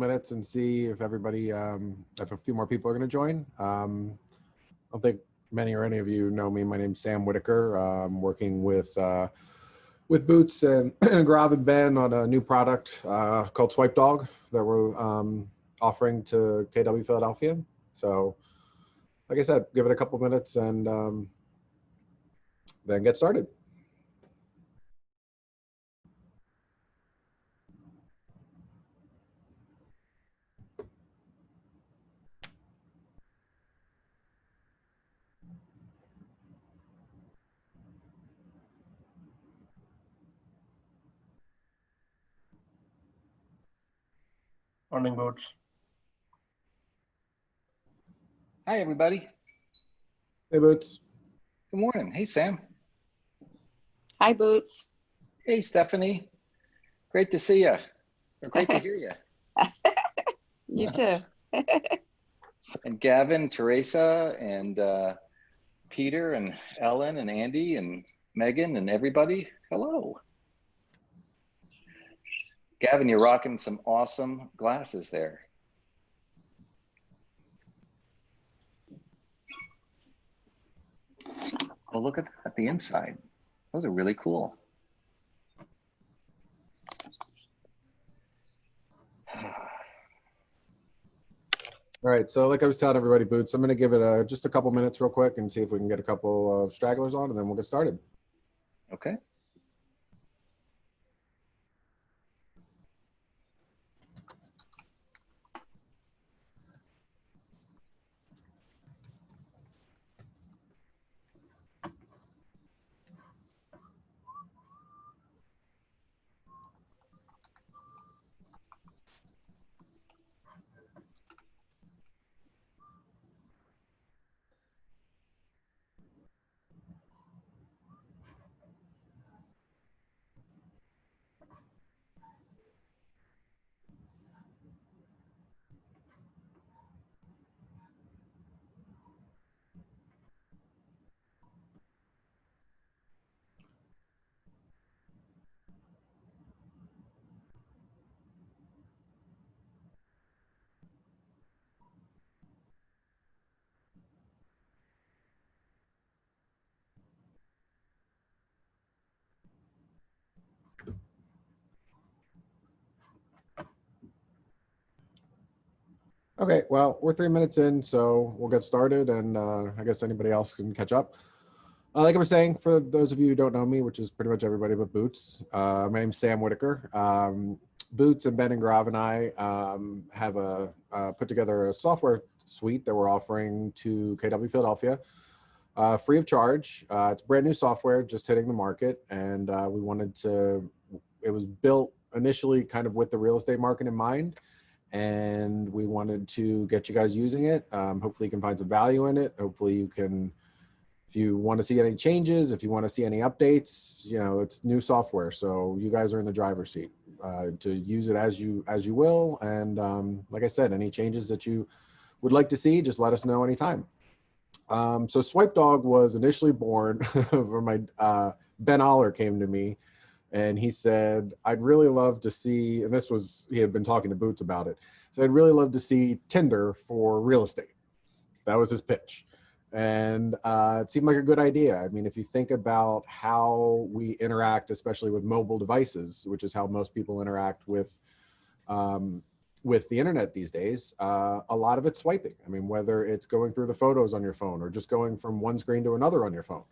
minutes and see if everybody, if a few more people are going to join. I don't think many or any of you know me. My name's Sam Whitaker. I'm working with Boots and Grav and Ben on a new product called SwipeDog that we're offering to KW Philadelphia. So, like I said, give it a couple minutes and then get started. Morning, Boots. Hi, everybody. Hey, Boots. Good morning. Hey, Sam. Hi, Boots. Hey, Stephanie. Great to see you. Or great to hear you. You too. And Gavin, Teresa, and Peter, and Ellen, and Andy, and Megan, and everybody. Hello. Gavin, you're rocking some awesome glasses there. Well, look at that, the inside. Those are really cool. All right, so like I was telling everybody, Boots, I'm going to give it just a couple minutes real quick and see if we can get a couple of stragglers on, and then we'll get started. Okay. Okay, well, we're 3 minutes in, so we'll get started, and I guess anybody else can catch up. Like I was saying, for those of you who don't know me, which is pretty much everybody but Boots, my name's Sam Whitaker. Boots and Ben and Grav and I have put together a software suite that we're offering to KW Philadelphia, free of charge. It's brand new software, just hitting the market, and we wanted to, it was built initially kind of with the real estate market in mind, and we wanted to get you guys using it. Hopefully you can find some value in it. Hopefully you can, if you want to see any changes, if you want to see any updates, you know, it's new software. So you guys are in the driver's seat to use it as you will. And like I said, any changes that you would like to see, just let us know anytime. So SwipeDog was initially born from my, Ben Aller came to me and he said, I'd really love to see, and this was, he had been talking to Boots about it. So I'd really love to see Tinder for real estate. That was his pitch. And it seemed like a good idea. I mean, if you think about how we interact, especially with mobile devices, which is how most people interact with the internet these days, a lot of it's swiping. I mean, whether it's going through the photos on your phone or just going from one screen to another on your phone,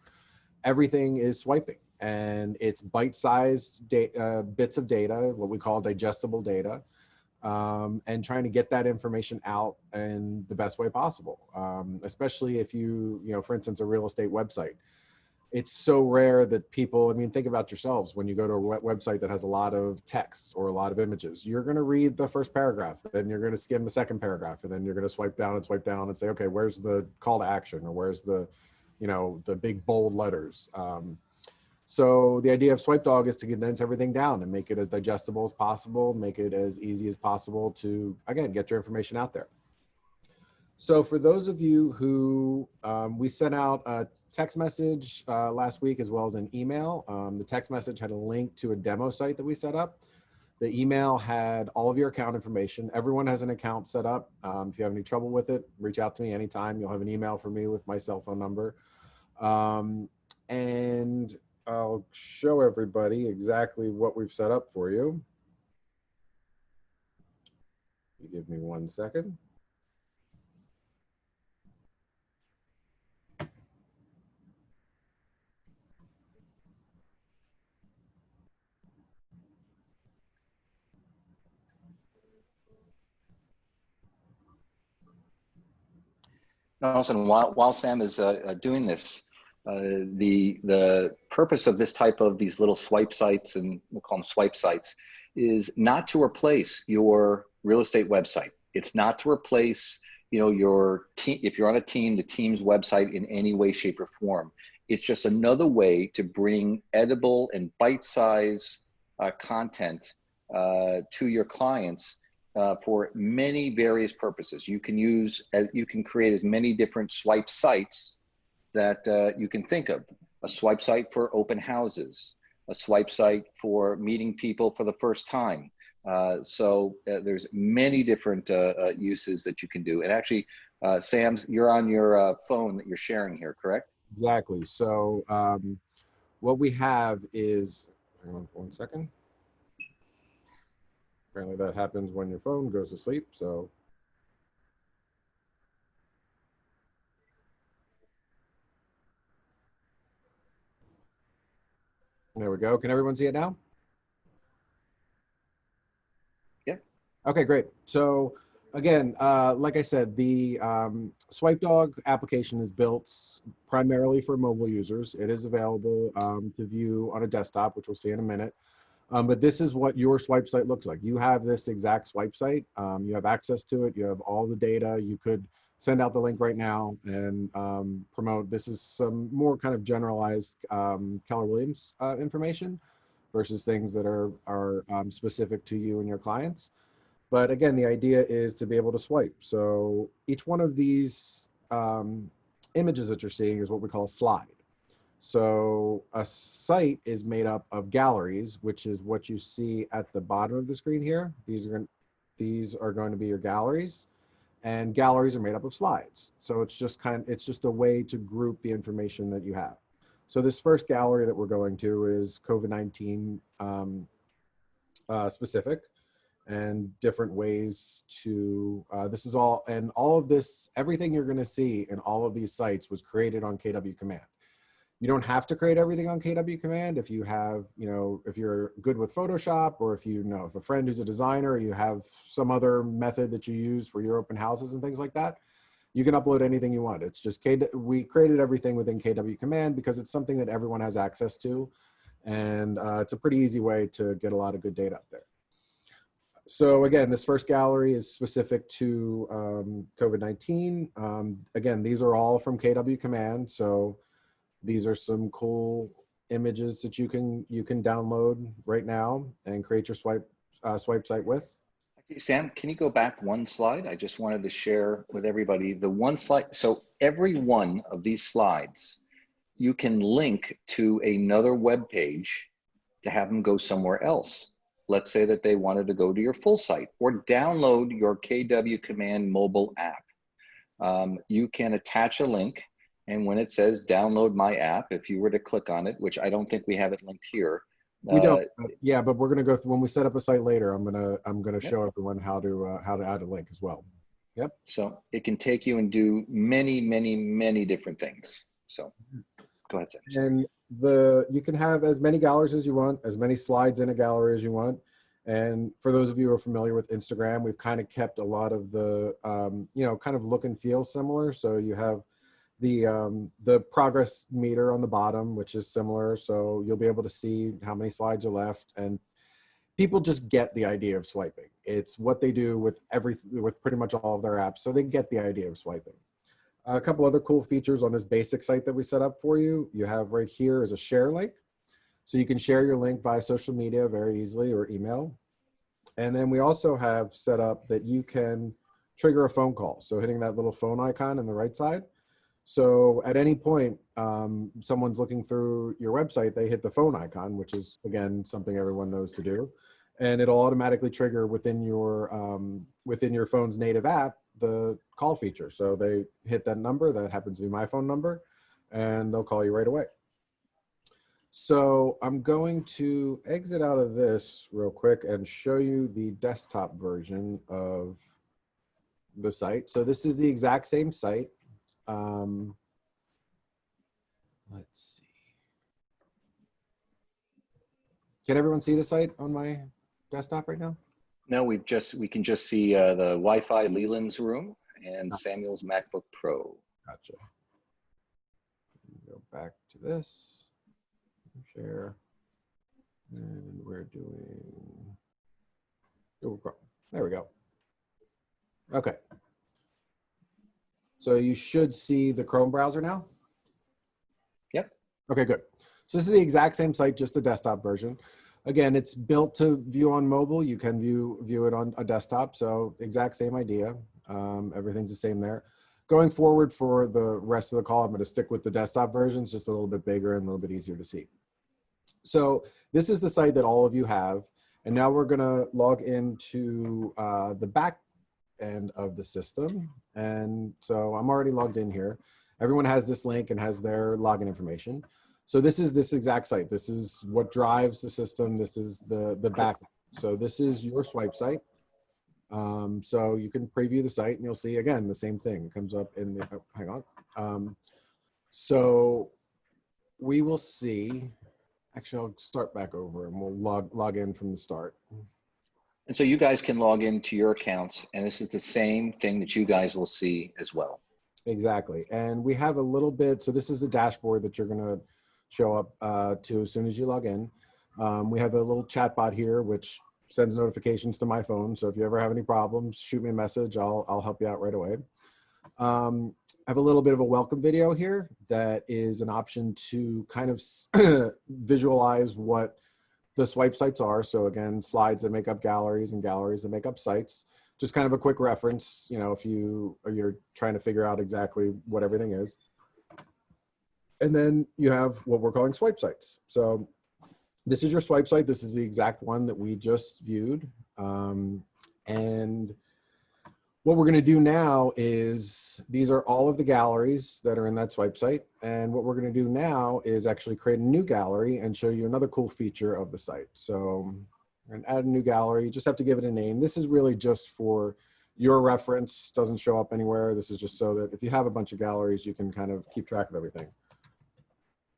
everything is swiping, and it's bite-sized bits of data, what we call digestible data, and trying to get that information out in the best way possible. Especially if you know, for instance, a real estate website. It's so rare that people, I mean, think about yourselves. When you go to a website that has a lot of text or a lot of images, you're going to read the first paragraph, then you're going to skim the second paragraph, and then you're going to swipe down and say, okay, where's the call to action, or where's the, you know, the big bold letters. So the idea of SwipeDog is to condense everything down and make it as digestible as possible, make it as easy as possible to, again, get your information out there. So for those of you who, we sent out a text message last week as well as an email. The text message had a link to a demo site that we set up. The email had all of your account information. Everyone has an account set up. If you have any trouble with it, reach out to me anytime. You'll have an email from me with my cell phone number. And I'll show everybody exactly what we've set up for you. You give me 1 second. Also, while Sam is doing this, the purpose of this type of these little swipe sites, and we'll call them swipe sites, is not to replace your real estate website. It's not to replace, you know, your team. If you're on a team, the team's website in any way, shape, or form. It's just another way to bring edible and bite-size content to your clients. For many various purposes. You can create as many different swipe sites that you can think of. A swipe site for open houses, a swipe site for meeting people for the first time. So there's many different uses that you can do. And actually, Sam, you're on your phone that you're sharing here, correct? Exactly. So what we have is, hang on 1 second. Apparently that happens when your phone goes to sleep, so. There we go. Can everyone see it now? Yeah. Okay, great. So again, like I said, the SwipeDog application is built primarily for mobile users. It is available to view on a desktop, which we'll see in a minute. But this is what your swipe site looks like. You have this exact swipe site. You have access to it. You have all the data. You could send out the link right now and promote. This is some more kind of generalized Keller Williams information versus things that are specific to you and your clients. But again, the idea is to be able to swipe. So each one of these images that you're seeing is what we call a slide. So a site is made up of galleries, which is what you see at the bottom of the screen here. These are going to be your galleries, and galleries are made up of slides. So it's just a way to group the information that you have. So this first gallery that we're going to is COVID-19 specific, and different ways to, this is all, and all of this, everything you're going to see in all of these sites was created on KW Command. You don't have to create everything on KW Command if you have, if you're good with Photoshop, or if if a friend who's a designer, you have some other method that you use for your open houses and things like that, you can upload anything you want. It's just, we created everything within KW Command because it's something that everyone has access to. And it's a pretty easy way to get a lot of good data up there. So again, this first gallery is specific to COVID-19. Again, these are all from KW Command. So these are some cool images that you can download right now and create your swipe site with. Sam, can you go back one slide? I just wanted to share with everybody the one slide. So every one of these slides, you can link to another web page to have them go somewhere else. Let's say that they wanted to go to your full site or download your KW Command mobile app. You can attach a link. And when it says download my app, if you were to click on it, which I don't think we have it linked here. We don't. Yeah, but we're gonna go through when we set up a site later. I'm gonna show everyone how to add a link as well. Yep. So it can take you and do many, many, many different things. So go ahead, Sam. And you can have as many galleries as you want, as many slides in a gallery as you want. And for those of you who are familiar with Instagram, we've kind of kept a lot of the kind of look and feel similar. So you have the progress meter on the bottom, which is similar. So you'll be able to see how many slides are left, and people just get the idea of swiping. It's what they do with pretty much all of their apps. So they get the idea of swiping. A couple other cool features on this basic site that we set up for you. You have right here is a share link. So you can share your link via social media very easily, or email. And then we also have set up that you can trigger a phone call. So hitting that little phone icon on the right side. So at any point, someone's looking through your website, they hit the phone icon, which is, again, something everyone knows to do. and it'll automatically trigger within your phone's native app the call feature. So they hit that number, that happens to be my phone number, and they'll call you right away. So I'm going to exit out of this real quick and show you the desktop version of the site. So this is the exact same site. Let's see. Can everyone see the site on my desktop right now? No, we can just see the Wi-Fi Leland's room and Samuel's MacBook Pro. Gotcha. Go back to this, share, and we're doing Google Chrome. There we go. Okay. So you should see the Chrome browser now? Yep. Okay, good. So this is the exact same site, just the desktop version. Again, it's built to view on mobile. You can view it on a desktop. So exact same idea. Everything's the same there. Going forward for the rest of the call, I'm going to stick with the desktop versions, just a little bit bigger and a little bit easier to see. So this is the site that all of you have. And now we're going to log into the back end of the system. And so I'm already logged in here. Everyone has this link and has their login information. So this is this exact site. This is what drives the system. This is the back. So this is your swipe site. So you can preview the site and you'll see, again, the same thing. It comes up in the, oh, hang on. So we will see, actually, I'll start back over and we'll log in from the start. And so you guys can log into your accounts, and this is the same thing that you guys will see as well. Exactly. And we have a little bit, so this is the dashboard that you're going to show up to as soon as you log in. We have a little chat bot here, which sends notifications to my phone. So if you ever have any problems, shoot me a message. I'll help you out right away. I have a little bit of a welcome video here that is an option to kind of visualize what the swipe sites are. So again, slides that make up galleries and galleries that make up sites. Just kind of a quick reference, you know, if you're trying to figure out exactly what everything is. And then you have what we're calling swipe sites. So this is your swipe site. This is the exact one that we just viewed. And what we're going to do now is these are all of the galleries that are in that swipe site. And what we're going to do now is actually create a new gallery and show you another cool feature of the site. So we're going to add a new gallery. You just have to give it a name. This is really just for your reference. Doesn't show up anywhere. This is just so that if you have a bunch of galleries, you can kind of keep track of everything.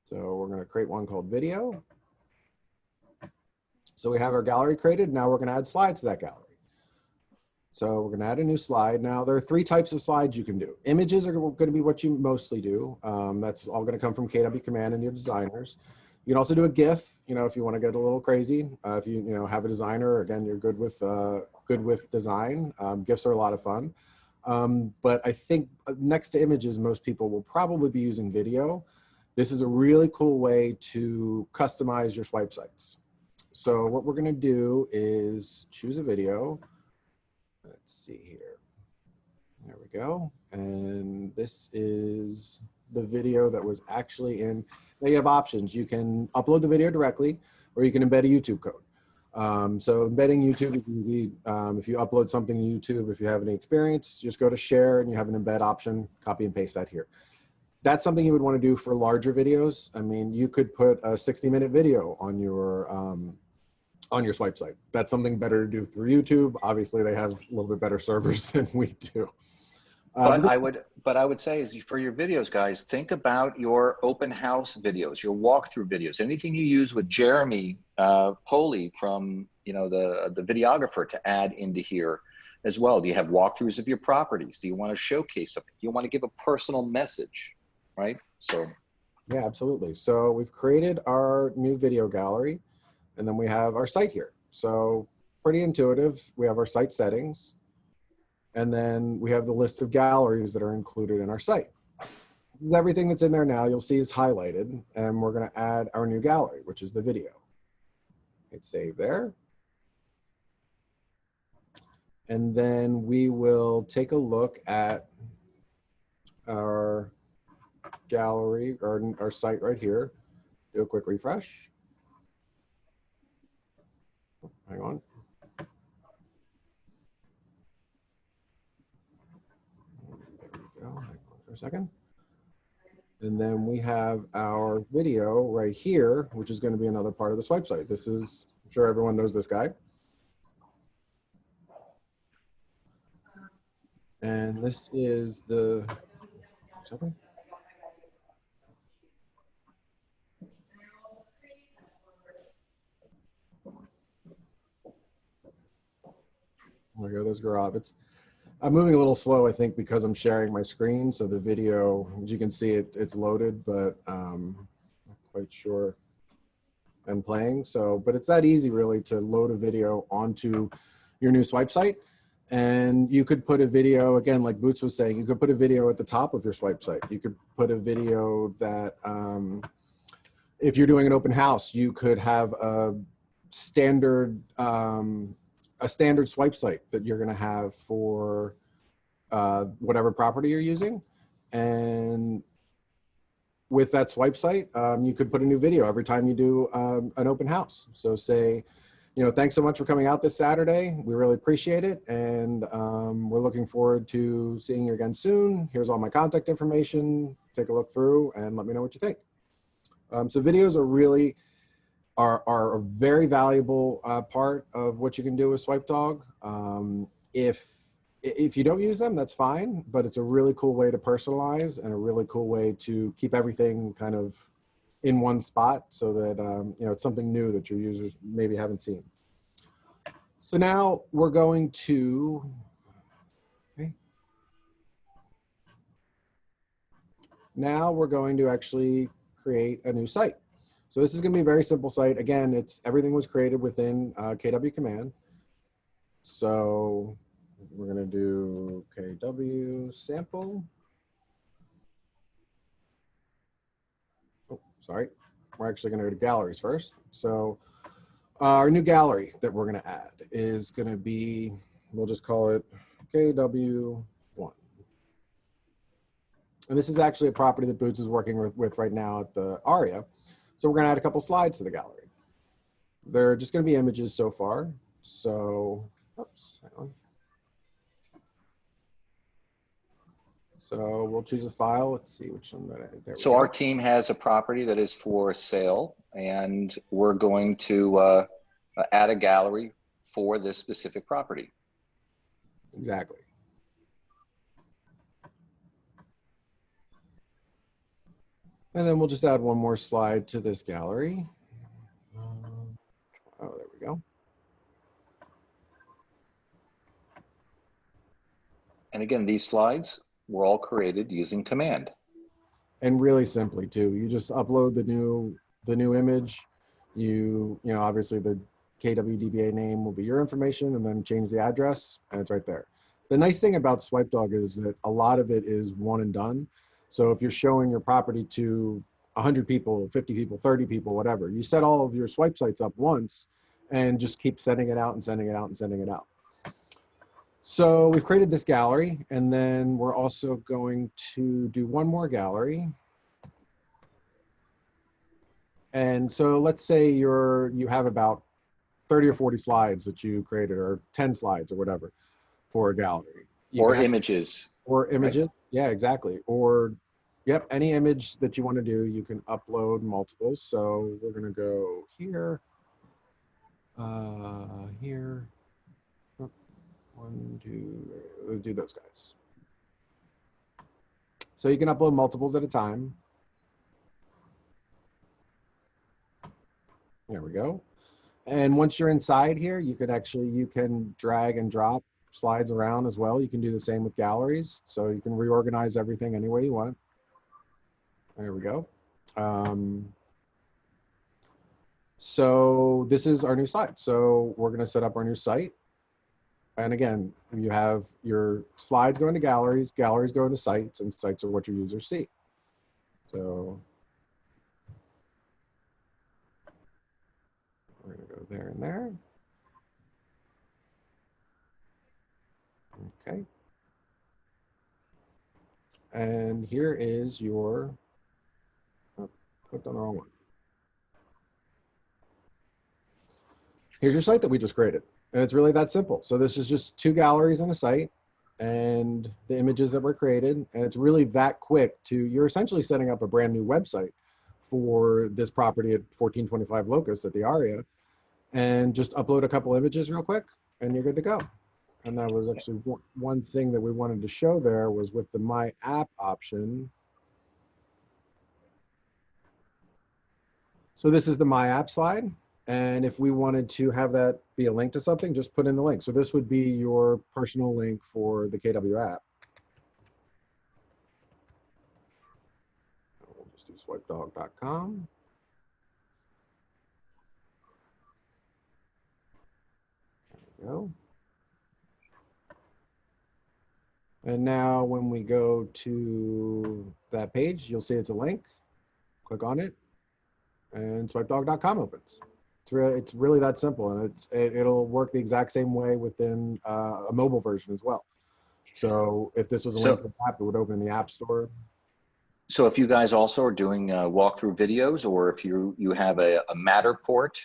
So we're going to create one called video. So we have our gallery created. Now we're going to add slides to that gallery. So we're going to add a new slide. Now there are 3 types of slides you can do. Images are going to be what you mostly do. That's all going to come from KW Command and your designers. You can also do a GIF, you know, if you want to get a little crazy. If you have a designer, again, you're good with design. GIFs are a lot of fun. But I think next to images, most people will probably be using video. This is a really cool way to customize your swipe sites. So what we're going to do is choose a video. Let's see here. There we go. And this is the video that was actually in. Now you have options. You can upload the video directly, or you can embed a YouTube code. So embedding YouTube is easy. If you upload something to YouTube, if you have any experience, just go to share and you have an embed option, copy and paste that here. That's something you would want to do for larger videos. I mean, you could put a 60-minute video on your swipe site. That's something better to do through YouTube. Obviously, they have a little bit better servers than we do. But I would say is for your videos, guys, think about your open house videos, your walkthrough videos, anything you use with Jeremy Poley from the videographer to add into here as well. Do you have walkthroughs of your properties? Do you want to showcase something? Do you want to give a personal message, right? So yeah, absolutely. So we've created our new video gallery, and then we have our site here. So pretty intuitive. We have our site settings, and then we have the list of galleries that are included in our site. Everything that's in there now you'll see is highlighted, and we're going to add our new gallery, which is the video. Hit save there. And then we will take a look at our gallery, or our site right here. Do a quick refresh. Hang on. for a second. And then we have our video right here, which is going to be another part of the swipe site. This is, I'm sure everyone knows this guy. And this is the, second. There we go, there's Gaurav. I'm moving a little slow, I think, because I'm sharing my screen. So the video, as you can see, it's loaded, but not quite sure I'm playing. So, but it's that easy really to load a video onto your new swipe site. And you could put a video, again, like Boots was saying, you could put a video at the top of your swipe site. You could put a video that, if you're doing an open house, you could have a standard swipe site that you're going to have for whatever property you're using. And with that swipe site, you could put a new video every time you do an open house. So say, you know, thanks so much for coming out this Saturday. We really appreciate it. And we're looking forward to seeing you again soon. Here's all my contact information. Take a look through and let me know what you think. So videos are really, are a very valuable part of what you can do with SwipeDog. If you don't use them, that's fine, but it's a really cool way to personalize and a really cool way to keep everything kind of in one spot so that you know, it's something new that your users maybe haven't seen. So now we're going to, okay. Now we're going to actually create a new site. So this is going to be a very simple site. Again, everything was created within KW command. So we're going to do KW sample. Oh, sorry. We're actually going to go to galleries first. So our new gallery that we're going to add is going to be, we'll just call it KW1. And this is actually a property that Boots is working with right now at the ARIA. So we're going to add a couple slides to the gallery. They're just going to be images so far. So, oops, hang on. So we'll choose a file. Let's see which one. So our team has a property that is for sale, and we're going to add a gallery for this specific property. Exactly. And then we'll just add one more slide to this gallery. Oh, there we go. And again, these slides were all created using command. And really simply too, you just upload the new image. You know, obviously the KWDBA name will be your information, and then change the address, and it's right there. The nice thing about SwipeDog is that a lot of it is one and done. So if you're showing your property to 100 people, 50 people, 30 people, whatever, you set all of your swipe sites up once and just keep sending it out and sending it out and sending it out. So we've created this gallery, and then we're also going to do one more gallery. And so let's say you have about 30 or 40 slides that you created, or 10 slides or whatever for a gallery. Or images. Or images, right? Yeah, exactly. Or, yep, any image that you want to do, you can upload multiples. So we're going to go here, here. One, two, we'll do those guys. So you can upload multiples at a time. There we go. And once you're inside here, you can drag and drop slides around as well. You can do the same with galleries. So you can reorganize everything any way you want. There we go. So this is our new site. So we're going to set up our new site. And again, you have your slides going to galleries, galleries going to sites, and sites are what your users see. So we're going to go there and there. Okay. And here is your, oh, clicked on the wrong one. Here's your site that we just created. And it's really that simple. So this is just two galleries and a site. and the images that were created. And it's really that quick to, you're essentially setting up a brand new website for this property at 1425 Locust at the Aria, and just upload a couple images real quick and you're good to go. And that was actually one thing that we wanted to show there was with the My App option. So this is the My App slide. And if we wanted to have that be a link to something, just put in the link. So this would be your personal link for the KW app. We'll just do swipedog.com. There we go. And now when we go to that page, you'll see it's a link. Click on it and swipedog.com opens. It's really that simple, and it'll work the exact same way within a mobile version as well. So if this was a link to the app, it would open in the App Store. So if you guys also are doing walkthrough videos, or if you have a Matterport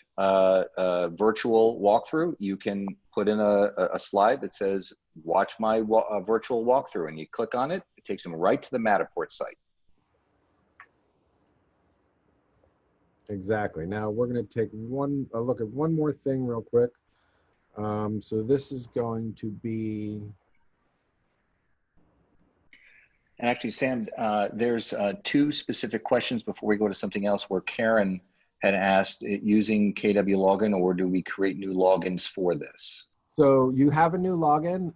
virtual walkthrough, you can put in a slide that says, watch my virtual walkthrough, and you click on it, it takes them right to the Matterport site. Exactly. Now we're going to take a look at one more thing real quick. So this is going to be. And actually, Sam, there's two specific questions before we go to something else, where Karen had asked, using KW login, or do we create new logins for this? So you have a new login.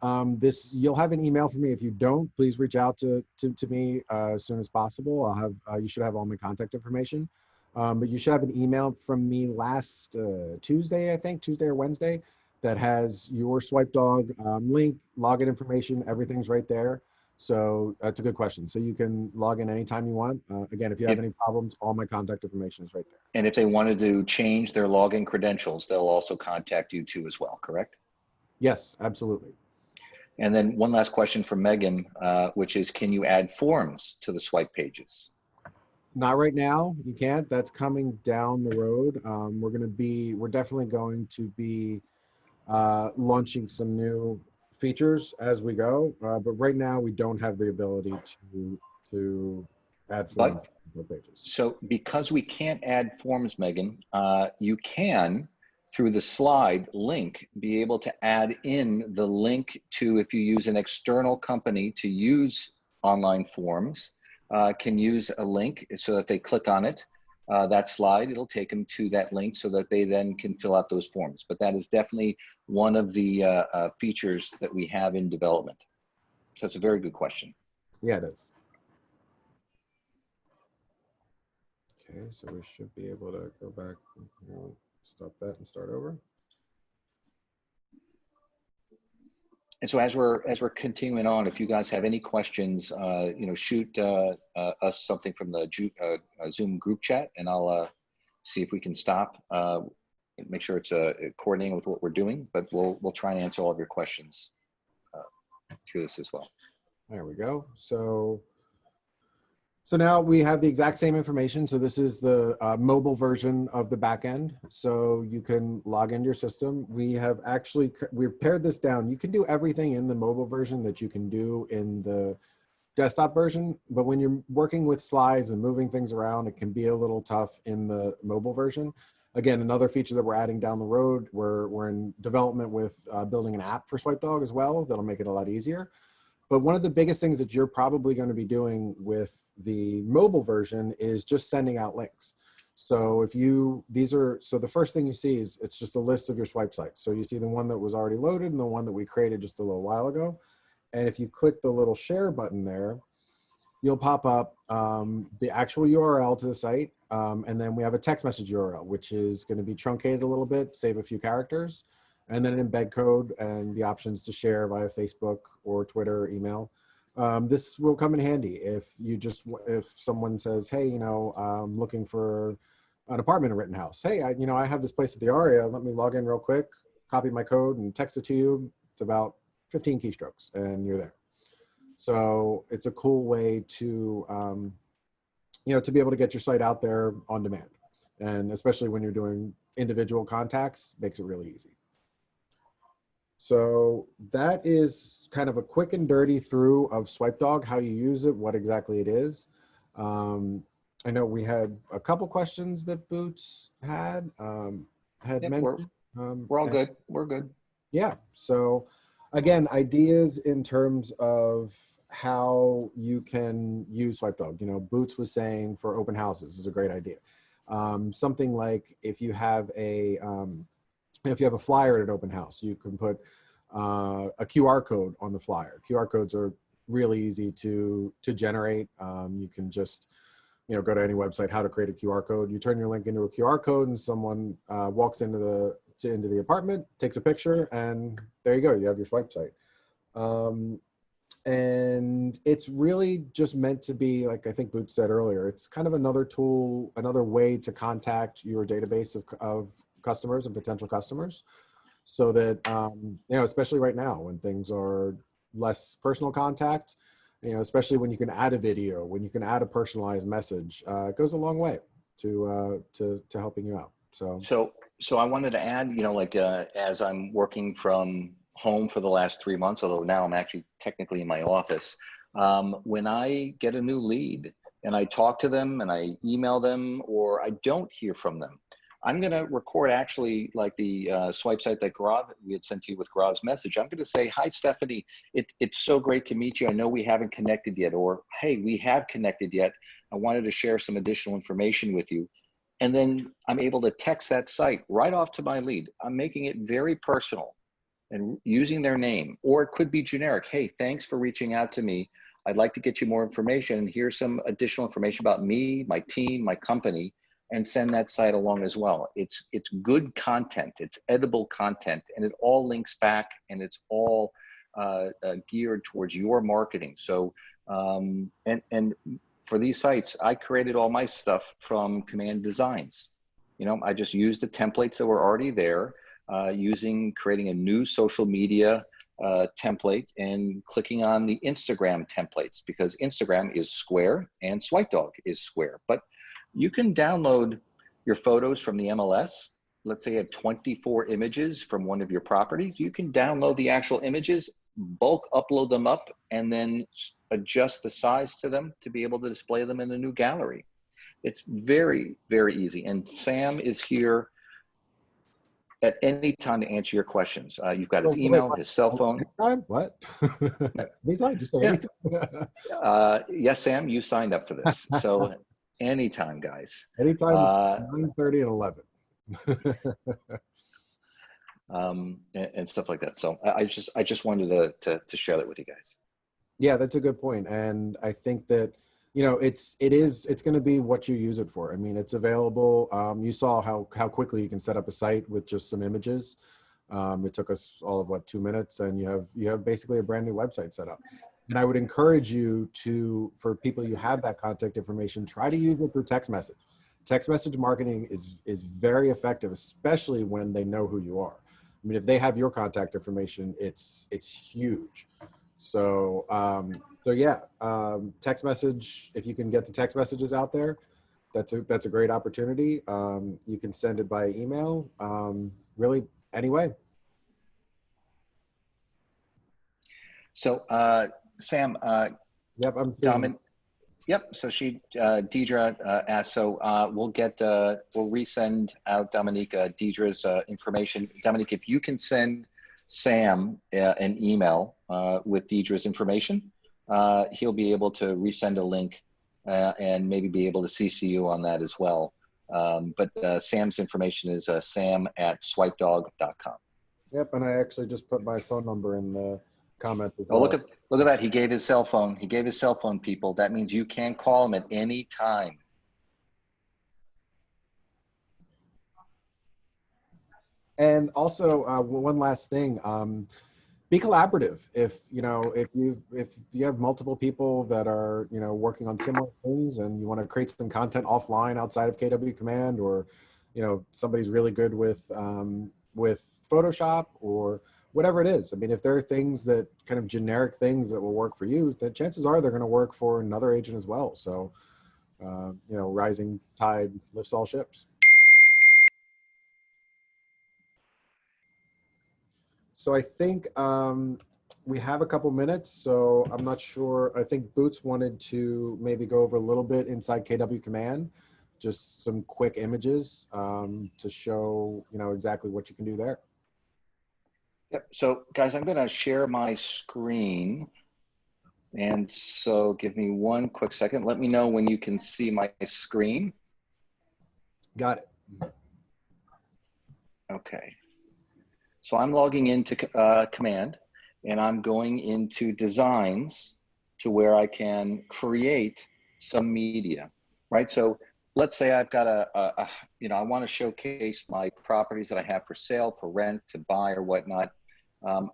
You'll have an email from me. If you don't, please reach out to me as soon as possible. I'll have you should have all my contact information. But you should have an email from me last Tuesday, I think, Tuesday or Wednesday, that has your SwipeDog link, login information, everything's right there. So that's a good question. So you can log in anytime you want. Again, if you have any problems, all my contact information is right there. And if they wanted to change their login credentials, they'll also contact you too as well, correct? Yes, absolutely. And then one last question from Megan, which is, can you add forms to the swipe pages? Not right now, you can't. That's coming down the road. We're definitely going to be launching some new features as we go. But right now we don't have the ability to add forms to the pages. So because we can't add forms, Megan, you can, through the slide link, be able to add in the link to, if you use an external company to use online forms, can use a link so that they click on it, that slide, it'll take them to that link so that they then can fill out those forms. But that is definitely one of the features that we have in development. So it's a very good question. Yeah, it is. Okay, so we should be able to go back, stop that and start over. And so as we're continuing on, if you guys have any questions, shoot us something from the Zoom group chat, and I'll see if we can stop. Make sure it's coordinating with what we're doing, but we'll try and answer all of your questions through this as well. There we go. So now we have the exact same information. So this is the mobile version of the backend. So you can log into your system. We've pared this down. You can do everything in the mobile version that you can do in the desktop version, but when you're working with slides and moving things around, it can be a little tough in the mobile version. Again, another feature that we're adding down the road, we're in development with building an app for SwipeDog as well. That'll make it a lot easier. But one of the biggest things that you're probably going to be doing with the mobile version is just sending out links. So the first thing you see is it's just a list of your swipe sites. So you see the one that was already loaded and the one that we created just a little while ago. And if you click the little share button there, you'll pop up the actual URL to the site. And then we have a text message URL, which is going to be truncated a little bit, save a few characters, and then an embed code and the options to share via Facebook or Twitter or email. This will come in handy if someone says, hey, I'm looking for an apartment in Rittenhouse. Hey, I have this place at the Aria. Let me log in real quick, copy my code and text it to you. It's about 15 keystrokes and you're there. So it's a cool way to, to be able to get your site out there on demand. And especially when you're doing individual contacts, makes it really easy. So that is kind of a quick and dirty through of SwipeDog, how you use it, what exactly it is. I know we had a couple questions that Boots had Yep, mentioned. we're all and- good. We're good. Yeah. So again, ideas in terms of how you can use SwipeDog. You know, Boots was saying for open houses is a great idea. Something like if you have a flyer at an open house, you can put a QR code on the flyer. QR codes are really easy to generate. You can just go to any website, how to create a QR code. You turn your link into a QR code, and someone walks into the apartment, takes a picture, and there you go. You have your swipe site. And it's really just meant to be, like I think Boots said earlier, it's kind of another tool, another way to contact your database of customers and potential customers, so that especially right now when things are less personal contact, especially when you can add a video, when you can add a personalized message, it goes a long way to helping you out. So I wanted to add, as I'm working from home for the last 3 months, although now I'm actually technically in my office, when I get a new lead and I talk to them and I email them or I don't hear from them, I'm going to record actually like the swipe site that we had sent to you with Grav's message. I'm going to say, hi, Stephanie, it's so great to meet you. I know we haven't connected yet, or hey, we have connected yet. I wanted to share some additional information with you. And then I'm able to text that site right off to my lead. I'm making it very personal and using their name, or it could be generic. Hey, thanks for reaching out to me. I'd like to get you more information. And here's some additional information about me, my team, my company, and send that site along as well. It's good content, it's edible content, and it all links back, and it's all geared towards your marketing. So, and for these sites, I created all my stuff from Command Designs. I just used the templates that were already there, creating a new social media template and clicking on the Instagram templates, because Instagram is square and SwipeDog is square. But you can download your photos from the MLS. Let's say you have 24 images from one of your properties. You can download the actual images, bulk upload them up, and then adjust the size to them to be able to display them in a new gallery. It's very, very easy. And Sam is here at any time to answer your questions. You've got his email, his cell phone. Anytime? What? Anytime? Just say anytime. Yes, Sam, you signed up for this. So anytime, guys. Anytime, 9:30 and 11. And stuff like that. So I just wanted to share that with you guys. Yeah, that's a good point. And I think that, it's going to be what you use it for. I mean, it's available. You saw how quickly you can set up a site with just some images. It took us all of 2 minutes, and you have basically a brand new website set up. And I would encourage you for people you have that contact information, try to use it through text message. Text message marketing is very effective, especially when they know who you are. I mean, if they have your contact information, it's huge. So, yeah, text message, if you can get the text messages out there, that's a great opportunity. You can send it by email, really any way. So, Sam, yep, I'm seeing. Yep. So Deidre asked. So we'll resend out Dominique Deidre's information. Dominique, if you can send Sam an email with Deidre's information, he'll be able to resend a link and maybe be able to CC you on that as well. But Sam's information is sam@swipedog.com. Yep, and I actually just put my phone number in the comment as well. Look at that. He gave his cell phone. He gave his cell phone, people. That means you can call him at any time. And also one last thing, be collaborative. If you have multiple people that are, working on similar things, and you want to create some content offline outside of KW Command, or, somebody's really good with Photoshop or whatever it is. I mean, if there are things that kind of generic things that will work for you, then chances are they're going to work for another agent as well. So, rising tide lifts all ships. So I think we have a couple minutes, so I'm not sure. I think Boots wanted to maybe go over a little bit inside KW Command, just some quick images to show, exactly what you can do there. Yep. So guys, I'm going to share my screen. And so give me one quick second. Let me know when you can see my screen. Got it. Okay. So I'm logging into Command, and I'm going into Designs to where I can create some media, right? So let's say I've got I want to showcase my properties that I have for sale, for rent, to buy, or whatnot.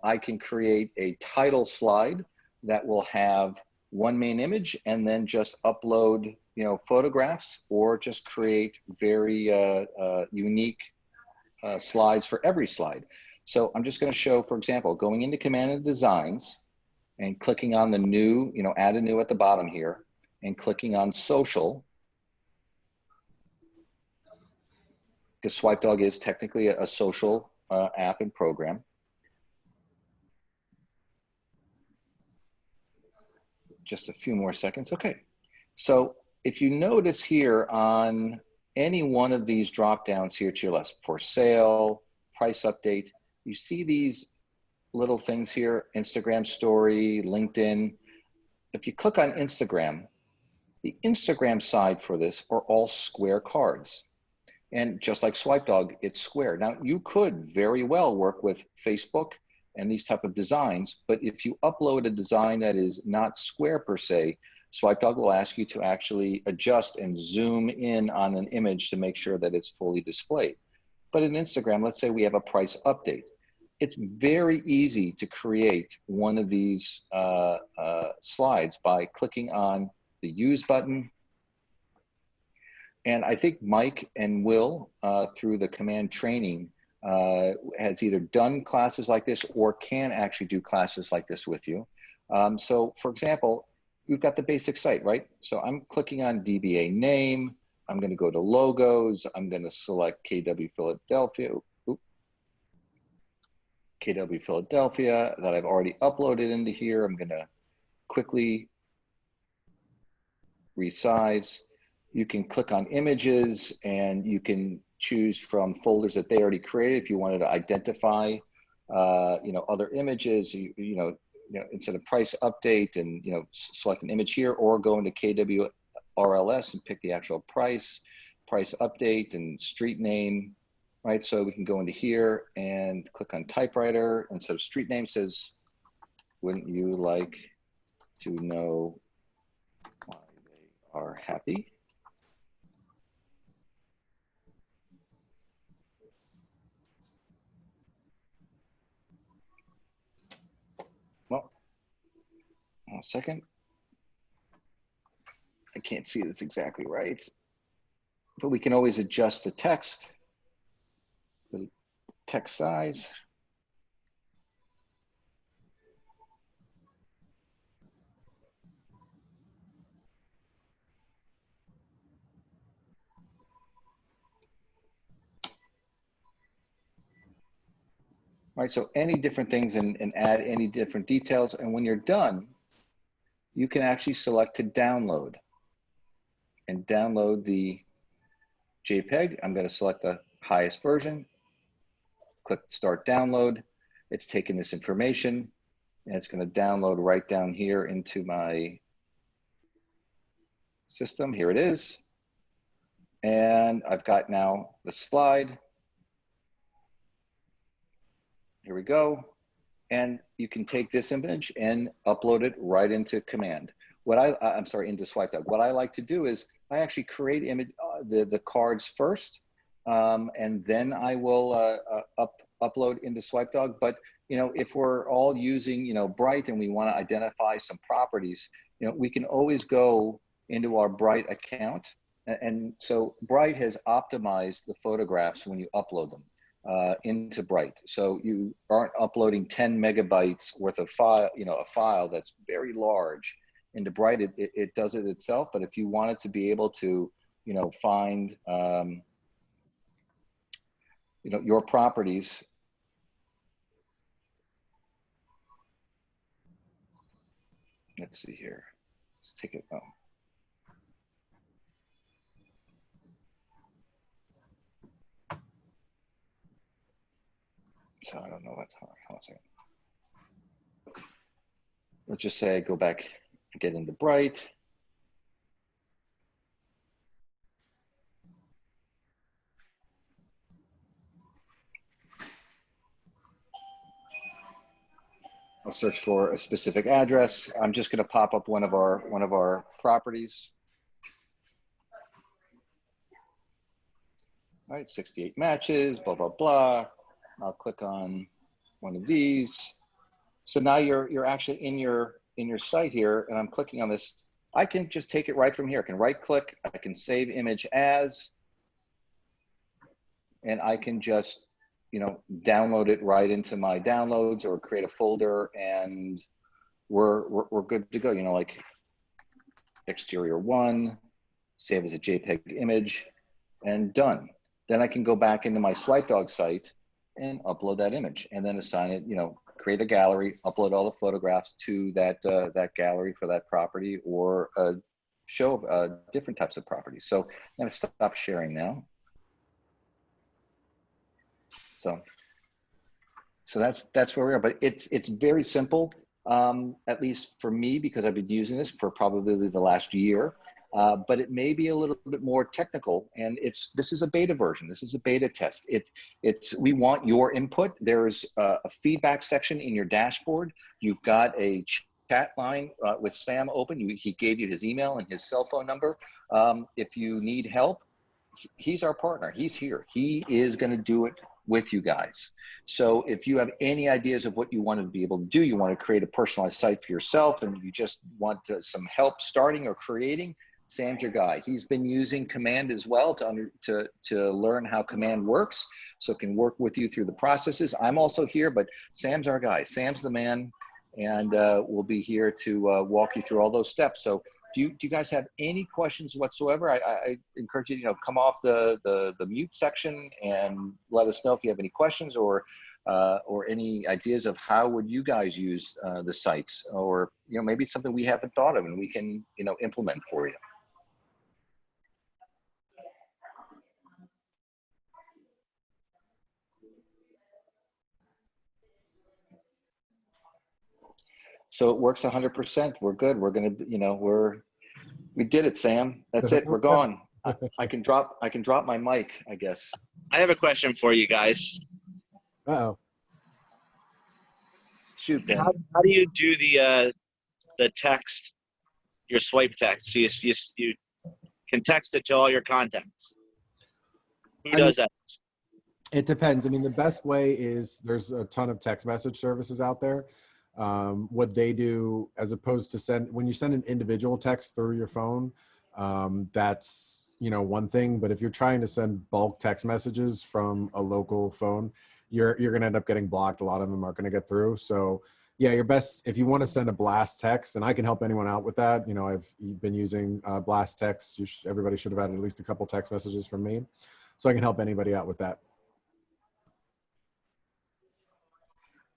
I can create a title slide that will have one main image and then just upload, photographs, or just create very unique slides for every slide. So I'm just going to show, for example, going into Command and Designs and clicking on the new, add a new at the bottom here, and clicking on Social, because SwipeDog is technically a social app and program. Just a few more seconds. Okay. So if you notice here on any one of these drop downs here to your left, for sale, price update, you see these little things here, Instagram story, LinkedIn. If you click on Instagram, the Instagram side for this are all square cards. And just like SwipeDog, it's square. Now, you could very well work with Facebook and these type of designs, but if you upload a design that is not square per se, SwipeDog will ask you to actually adjust and zoom in on an image to make sure that it's fully displayed. But in Instagram, let's say we have a price update. It's very easy to create one of these slides by clicking on the Use button. And I think Mike and Will, through the Command training, has either done classes like this or can actually do classes like this with you. So for example, we've got the basic site, right? So I'm clicking on DBA name. I'm going to go to logos. I'm going to select KW Philadelphia. KW Philadelphia that I've already uploaded into here. I'm going to quickly resize. You can click on images and you can choose from folders that they already created. If you wanted to identify, other images, instead of price update and, select an image here, or go into KW RLS and pick the actual price update and street name, right? So we can go into here and click on typewriter. Instead of street name, says, wouldn't you like to know why they are happy? Well, 1 second. I can't see this exactly right, but we can always adjust the text, the text size. Right, so any different things and add any different details. And when you're done, you can actually select to download and download the JPEG. I'm going to select the highest version, click start download. It's taking this information and it's going to download right down here into my system. Here it is. And I've got now the slide. Here we go. And you can take this image and upload it right into Command. Into SwipeDog. What I like to do is I actually create image the cards first, and then I will upload into SwipeDog. But if we're all using Bright and we want to identify some properties, we can always go into our Bright account, and so Bright has optimized the photographs when you upload them into Bright. So you aren't uploading 10 megabytes worth of file, a file that's very large into Bright. It does it itself. But if you wanted to be able to, find, your properties let's see here. Let's take it. Oh. So I don't know what's hard. Hold on a second. Let's just say I go back, get into Bright. I'll search for a specific address. I'm just going to pop up one of our properties. All right, 68 matches, blah blah blah. I'll click on one of these. So now you're actually in your site here, and I'm clicking on this. I can just take it right from here. I can right click. I can save image as, and I can just, you know, download it right into my downloads or create a folder, and we're good to go. You know, like exterior 1, save as a JPEG image, and done. Then I can go back into my SwipeDog site and upload that image, and then assign it, you know, create a gallery, upload all the photographs to that that gallery for that property, or show different types of properties. So I'm gonna stop sharing now. So that's where we are, but it's very simple, at least for me, because I've been using this for probably the last year. But it may be a little bit more technical, and this is a beta version. This is a beta test. We want your input. There's a feedback section in your dashboard. You've got a chat line with Sam open. He gave you his email and his cell phone number. If you need help, he's our partner. He's here. He is going to do it with you guys. So if you have any ideas of what you want to be able to do, you want to create a personalized site for yourself, and you just want some help starting or creating, Sam's your guy. He's been using Command as well to learn how Command works, so can work with you through the processes. I'm also here, but Sam's our guy. Sam's the man, and we'll be here to walk you through all those steps. So do you guys have any questions whatsoever? I encourage you to, come off the mute section and let us know if you have any questions, or any ideas of how would you guys use the sites, or maybe it's something we haven't thought of and we can implement for you. So it works 100%. We're good. We're gonna, we did it, Sam. That's it. We're gone. I can drop my mic, I guess. I have a question for you guys. Uh-oh. Shoot, Ben. How do you do the text, your swipe text? So you can text it to all your contacts. Who does that? It depends. I mean, the best way is there's a ton of text message services out there. What they do, as opposed to when you send an individual text through your phone, that's one thing. But if you're trying to send bulk text messages from a local phone, you're going to end up getting blocked. A lot of them aren't going to get through. So yeah, your best, if you want to send a blast text, and I can help anyone out with that. I've been using blast text. Everybody should have had at least a couple text messages from me, so I can help anybody out with that.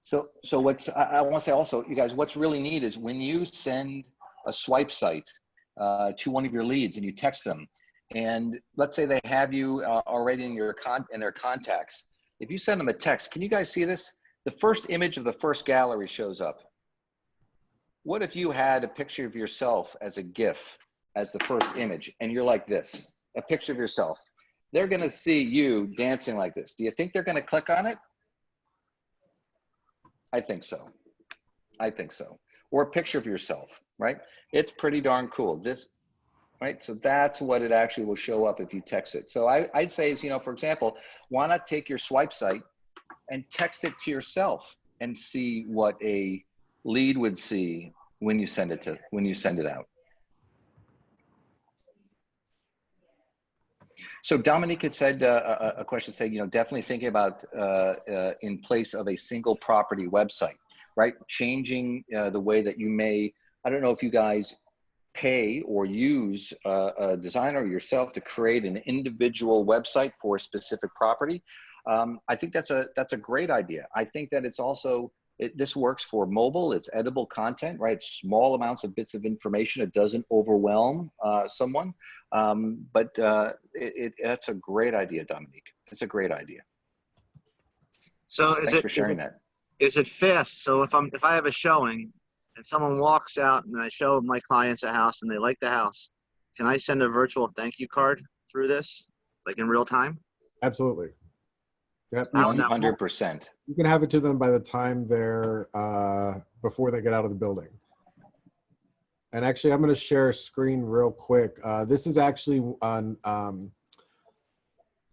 So I want to say also, you guys, what's really neat is when you send a swipe site to one of your leads and you text them, and let's say they have you already in their contacts. If you send them a text, can you guys see this? The first image of the first gallery shows up. What if you had a picture of yourself as a GIF as the first image, and you're like this, a picture of yourself? They're going to see you dancing like this. Do you think they're going to click on it? I think so. I think so. Or a picture of yourself, right? It's pretty darn cool. Right? So that's what it actually will show up if you text it. So I'd say is, for example, why not take your swipe site and text it to yourself and see what a lead would see when you send it out. So Dominique had said a question saying, definitely thinking about in place of a single property website, right? Changing the way that you may, I don't know if you guys pay or use a designer yourself to create an individual website for a specific property. I think that's a great idea. I think that it's also This works for mobile. It's edible content, right? Small amounts of bits of information. It doesn't overwhelm someone. That's a great idea, Dominique. It's a great idea. So Thanks for sharing that. Is it fast? So if I have a showing and someone walks out and I show my clients a house and they like the house, can I send a virtual thank you card through this, like in real time? Absolutely. Yep. 100%. You can have it to them by the time they're before they get out of the building. And actually, I'm going to share a screen real quick. This is actually on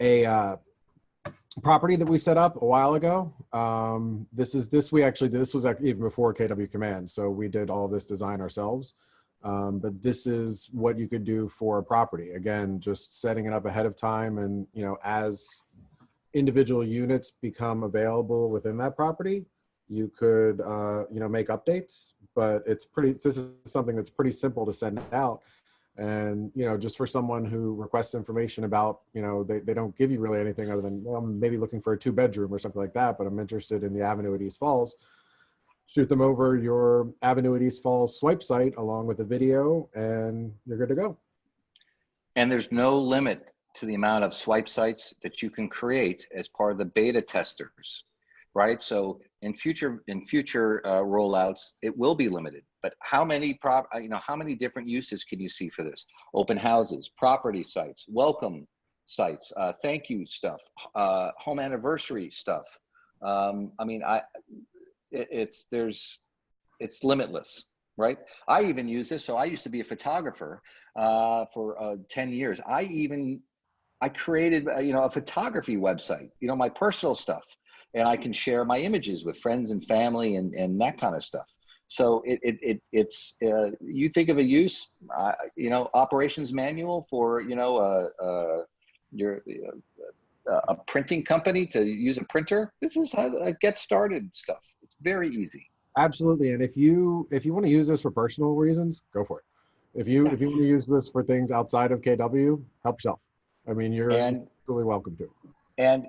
a property that we set up a while ago. This was even before KW Command, so we did all this design ourselves. But this is what you could do for a property. Again, just setting it up ahead of time, and as individual units become available within that property, you could make updates. But this is something that's pretty simple to send out. And just for someone who requests information about, they don't give you really anything other than, well, I'm maybe looking for a 2-bedroom or something like that, but I'm interested in the Avenue at East Falls. Shoot them over your Avenue at East Falls swipe site along with a video, and you're good to go. And there's no limit to the amount of swipe sites that you can create as part of the beta testers, right? So in future rollouts, it will be limited. But how many how many different uses can you see for this? Open houses, property sites, welcome sites, thank you stuff, home anniversary stuff. It's limitless, right? I even use this. So I used to be a photographer for 10 years. I created a photography website, my personal stuff, and I can share my images with friends and family and that kind of stuff. So it's you think of a use, operations manual for a printing company to use a printer. This is how to get started stuff. It's very easy. Absolutely. And if you want to use this for personal reasons, go for it. If you want to use this for things outside of KW, help yourself. I mean, you're totally welcome to. And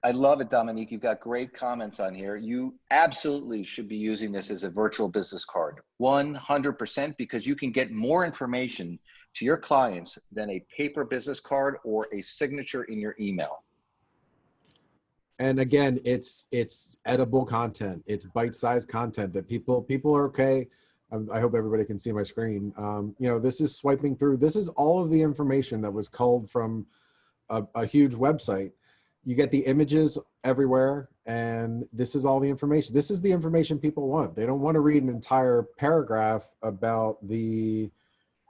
I love it, Dominique. You've got great comments on here. You absolutely should be using this as a virtual business card, 100%, because you can get more information to your clients than a paper business card or a signature in your email. And again, it's edible content. It's bite-sized content that people are okay. I hope everybody can see my screen. This is swiping through. This is all of the information that was culled from a huge website. You get the images everywhere, and this is all the information. This is the information people want. They don't want to read an entire paragraph about the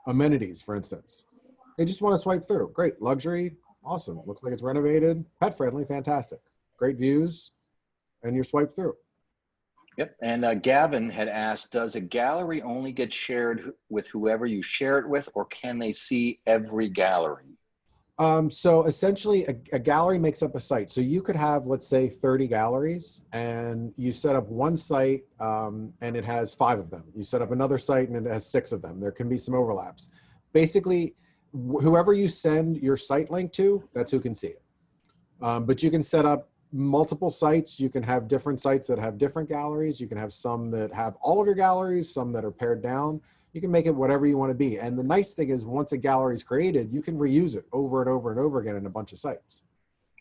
amenities, for instance. They just want to swipe through. Great, luxury, awesome. Looks like it's renovated, pet friendly, fantastic. Great views, and you're swiped through. Yep, and Gavin had asked, does a gallery only get shared with whoever you share it with, or can they see every gallery? So essentially, a gallery makes up a site. So you could have, let's say, 30 galleries, and you set up one site, and it has 5 of them. You set up another site, and it has 6 of them. There can be some overlaps. Basically, whoever you send your site link to, that's who can see it. But you can set up multiple sites. You can have different sites that have different galleries. You can have some that have all of your galleries, some that are pared down. You can make it whatever you want to be. And the nice thing is, once a gallery is created, you can reuse it over and over and over again in a bunch of sites.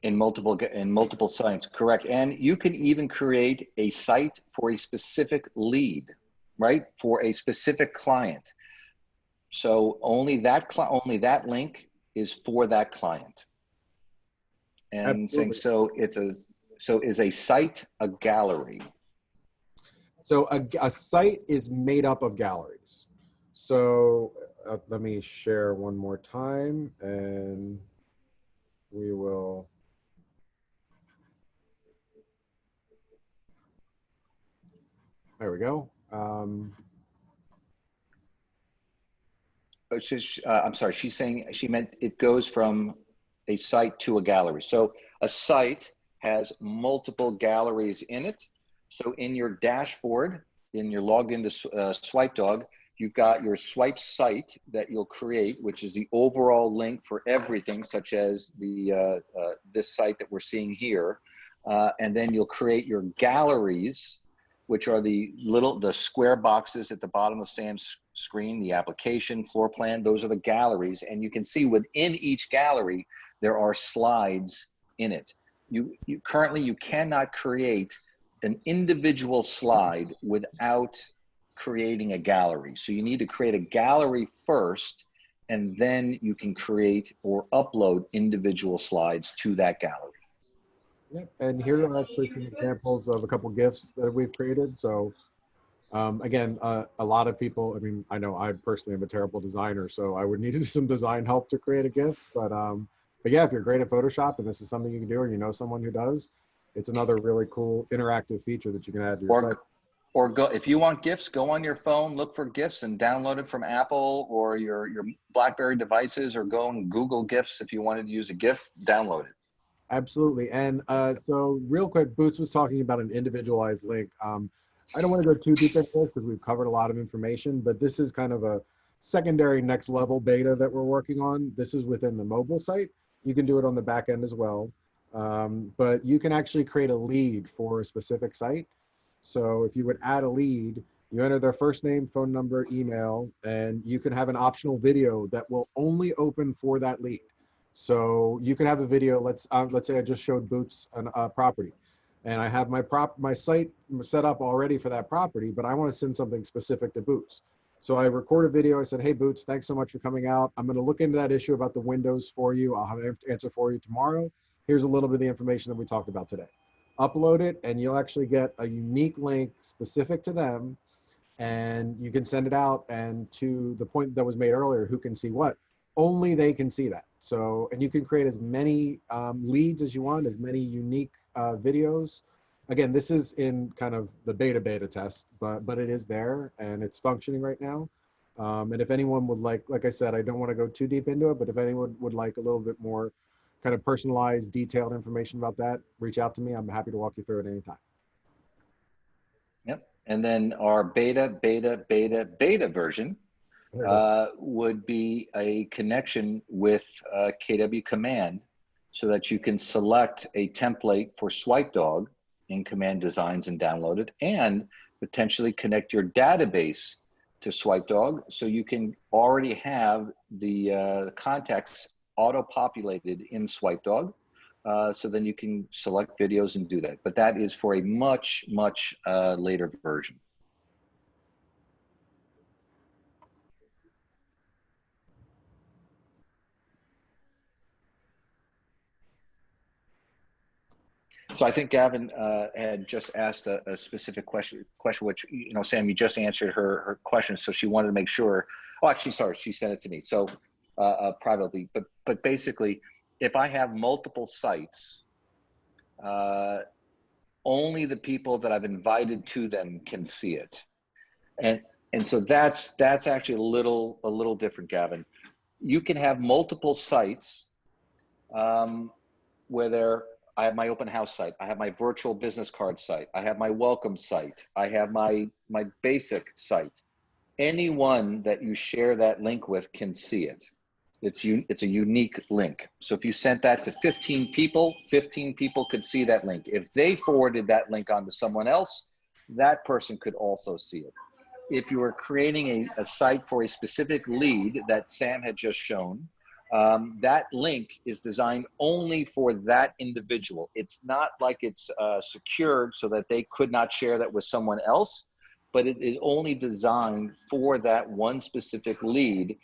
In multiple sites, correct. And you can even create a site for a specific lead, right? For a specific client. So only that link is for that client. And saying, so is a site a gallery? So a site is made up of galleries. So let me share one more time, and we will. There we go. I'm sorry, she's saying she meant it goes from a site to a gallery. So a site has multiple galleries in it. So in your dashboard, you're logged into SwipeDog, you've got your swipe site that you'll create, which is the overall link for everything, such as the this site that we're seeing here. And then you'll create your galleries which are the square boxes at the bottom of Sam's screen, the application, floor plan, those are the galleries. And you can see within each gallery, there are slides in it. Currently, you cannot create an individual slide without creating a gallery. So you need to create a gallery first, and then you can create or upload individual slides to that gallery. Yep. And here are actually some examples of a couple GIFs that we've created. So again, a lot of people, I mean, I know I personally am a terrible designer, so I would need some design help to create a GIF. But yeah, if you're great at Photoshop and this is something you can do, or you know someone who does, it's another really cool interactive feature that you can add to your site. Or go, if you want GIFs, go on your phone, look for GIFs and download it from Apple or your BlackBerry devices, or go and Google GIFs. If you wanted to use a GIF, download it. Absolutely. And so real quick, Boots was talking about an individualized link. I don't want to go too deep into this because we've covered a lot of information, but this is kind of a secondary next level beta that we're working on. This is within the mobile site. You can do it on the back end as well. But you can actually create a lead for a specific site. So if you would add a lead, you enter their first name, phone number, email, and you can have an optional video that will only open for that lead. So you can have a video, let's say I just showed Boots a property, and I have my site set up already for that property, but I want to send something specific to Boots. So I record a video. I said, hey, Boots, thanks so much for coming out. I'm going to look into that issue about the windows for you. I'll have an answer for you tomorrow. Here's a little bit of the information that we talked about today. Upload it, and you'll actually get a unique link specific to them, and you can send it out. And to the point that was made earlier, who can see what? Only they can see that. So, and you can create as many leads as you want, as many unique videos. Again, this is in kind of the beta test, but it is there and it's functioning right now. And if anyone would like I said, I don't want to go too deep into it, but if anyone would like a little bit more kind of personalized, detailed information about that, reach out to me. I'm happy to walk you through it anytime. Yep. And then our beta version would be a connection with KW Command, so that you can select a template for SwipeDog in Command Designs and download it, and potentially connect your database to SwipeDog, so you can already have the contacts auto-populated in SwipeDog. So then you can select videos and do that. But that is for a much later version. So I think Gavin had just asked a specific question, which, you know, Sam, you just answered her question. So she wanted to make sure, oh, actually, sorry, she sent it to me. So privately, but basically, if I have multiple sites, only the people that I've invited to them can see it. And so that's actually a little different, Gavin. You can have multiple sites where I have my open house site, I have my virtual business card site, I have my welcome site, I have my basic site. Anyone that you share that link with can see it. It's a unique link. So if you sent that to 15 people, 15 people could see that link. If they forwarded that link on to someone else, that person could also see it. If you were creating a site for a specific lead that Sam had just shown, that link is designed only for that individual. It's not like it's secured so that they could not share that with someone else, but it is only designed for that one specific lead.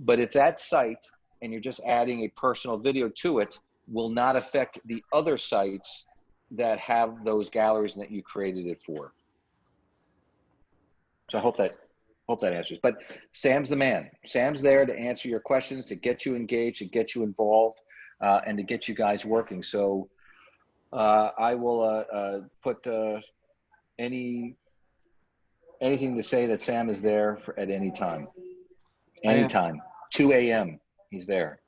But if that site, and you're just adding a personal video to it, will not affect the other sites that have those galleries that you created it for. So I hope that answers. But Sam's the man. Sam's there to answer your questions, to get you engaged, to get you involved, and to get you guys working. So I will put anything to say that Sam is there at any time. Anytime. 2 a.m. he's there.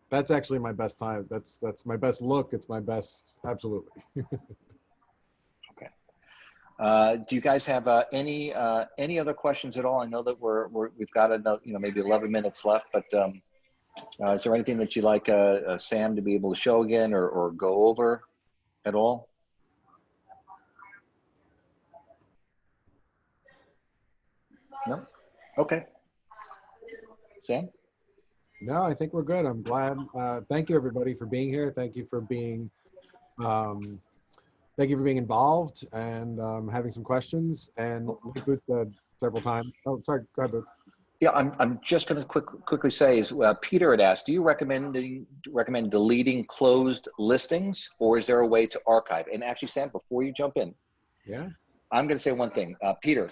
That's actually my best time. That's my best look. It's my best, absolutely. Okay. Do you guys have any other questions at all? I know that we've got about, maybe 11 minutes left, but is there anything that you'd like Sam to be able to show again or go over at all? No? Okay. Sam? No, I think we're good. I'm glad. Thank you everybody for being here. Thank you for being involved and having some questions. And like Booth said several times. Oh, sorry. Go ahead, Booth. Yeah, I'm just going to quickly say is Peter had asked, do you recommend deleting closed listings, or is there a way to archive? And actually, Sam, before you jump in, Yeah. I'm going to say one thing. Peter,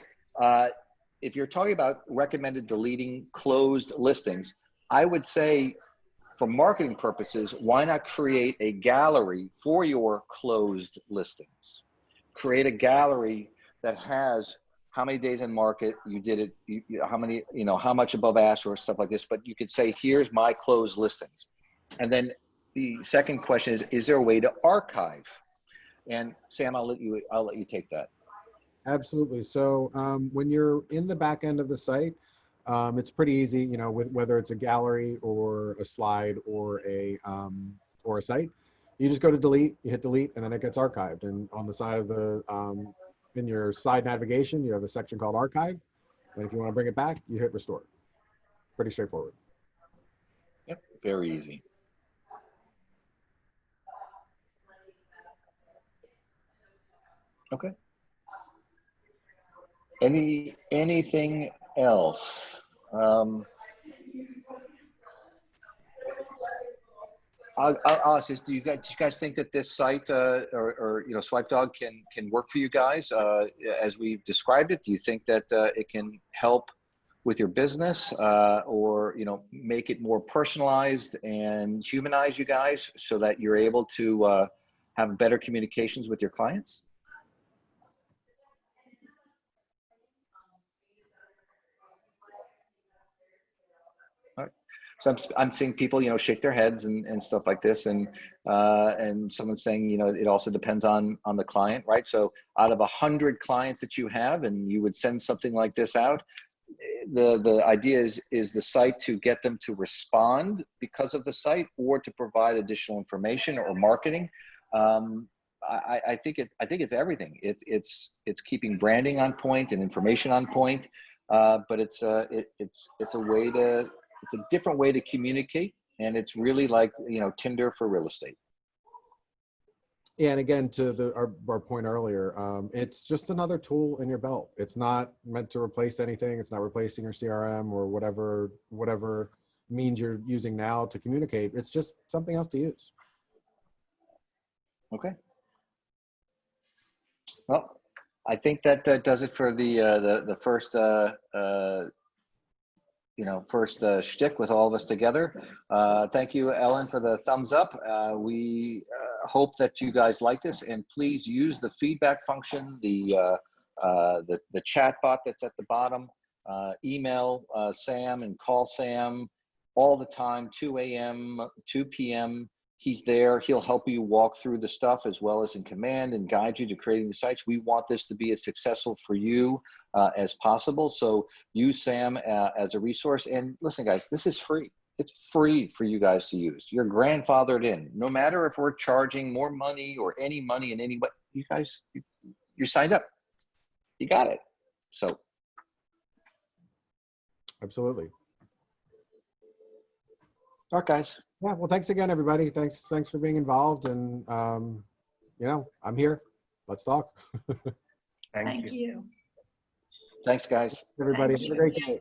if you're talking about recommended deleting closed listings, I would say for marketing purposes, why not create a gallery for your closed listings? Create a gallery that has how many days in market you did it, how many, how much above ask or stuff like this, but you could say, here's my closed listings. And then the second question is there a way to archive? And Sam, I'll let you take that. Absolutely. So when you're in the back end of the site, it's pretty easy, whether it's a gallery or a slide or a site, you just go to delete, you hit delete, and then it gets archived. And on the side of the, in your side navigation, you have a section called archive. And if you want to bring it back, you hit restore. Pretty straightforward. Yep, very easy. Okay. Anything else? I'll ask this: do you guys think that this site or SwipeDog can work for you guys as we've described it? Do you think that it can help with your business or make it more personalized and humanize you guys so that you're able to have better communications with your clients? So I'm seeing people, shake their heads and stuff like this, and someone's saying, it also depends on the client, right? So out of 100 clients that you have, and you would send something like this out, the idea is the site to get them to respond because of the site, or to provide additional information or marketing. I think it's everything. It's keeping branding on point and information on point, but it's a way to. It's a different way to communicate, and it's really like, Tinder for real estate. Yeah, and again, to our point earlier, it's just another tool in your belt. It's not meant to replace anything. It's not replacing your CRM or whatever means you're using now to communicate. It's just something else to use. Okay. Well, I think that does it for the first first shtick with all of us together. Thank you, Ellen, for the thumbs up. We hope that you guys like this, and please use the feedback function, the chat bot that's at the bottom. Email Sam and call Sam all the time, 2 a.m., 2 p.m. He's there. He'll help you walk through the stuff as well as in command and guide you to creating the sites. We want this to be as successful for you as possible. So use Sam as a resource. And listen, guys, this is free. It's free for you guys to use. You're grandfathered in. No matter if we're charging more money or any money in any way, you guys, you signed up. You got it. So. Absolutely. All right, guys. Yeah, well, thanks again, everybody. Thanks for being involved. And, I'm here. Let's talk. Thank you. Thanks, guys. Everybody, Thank have a great day.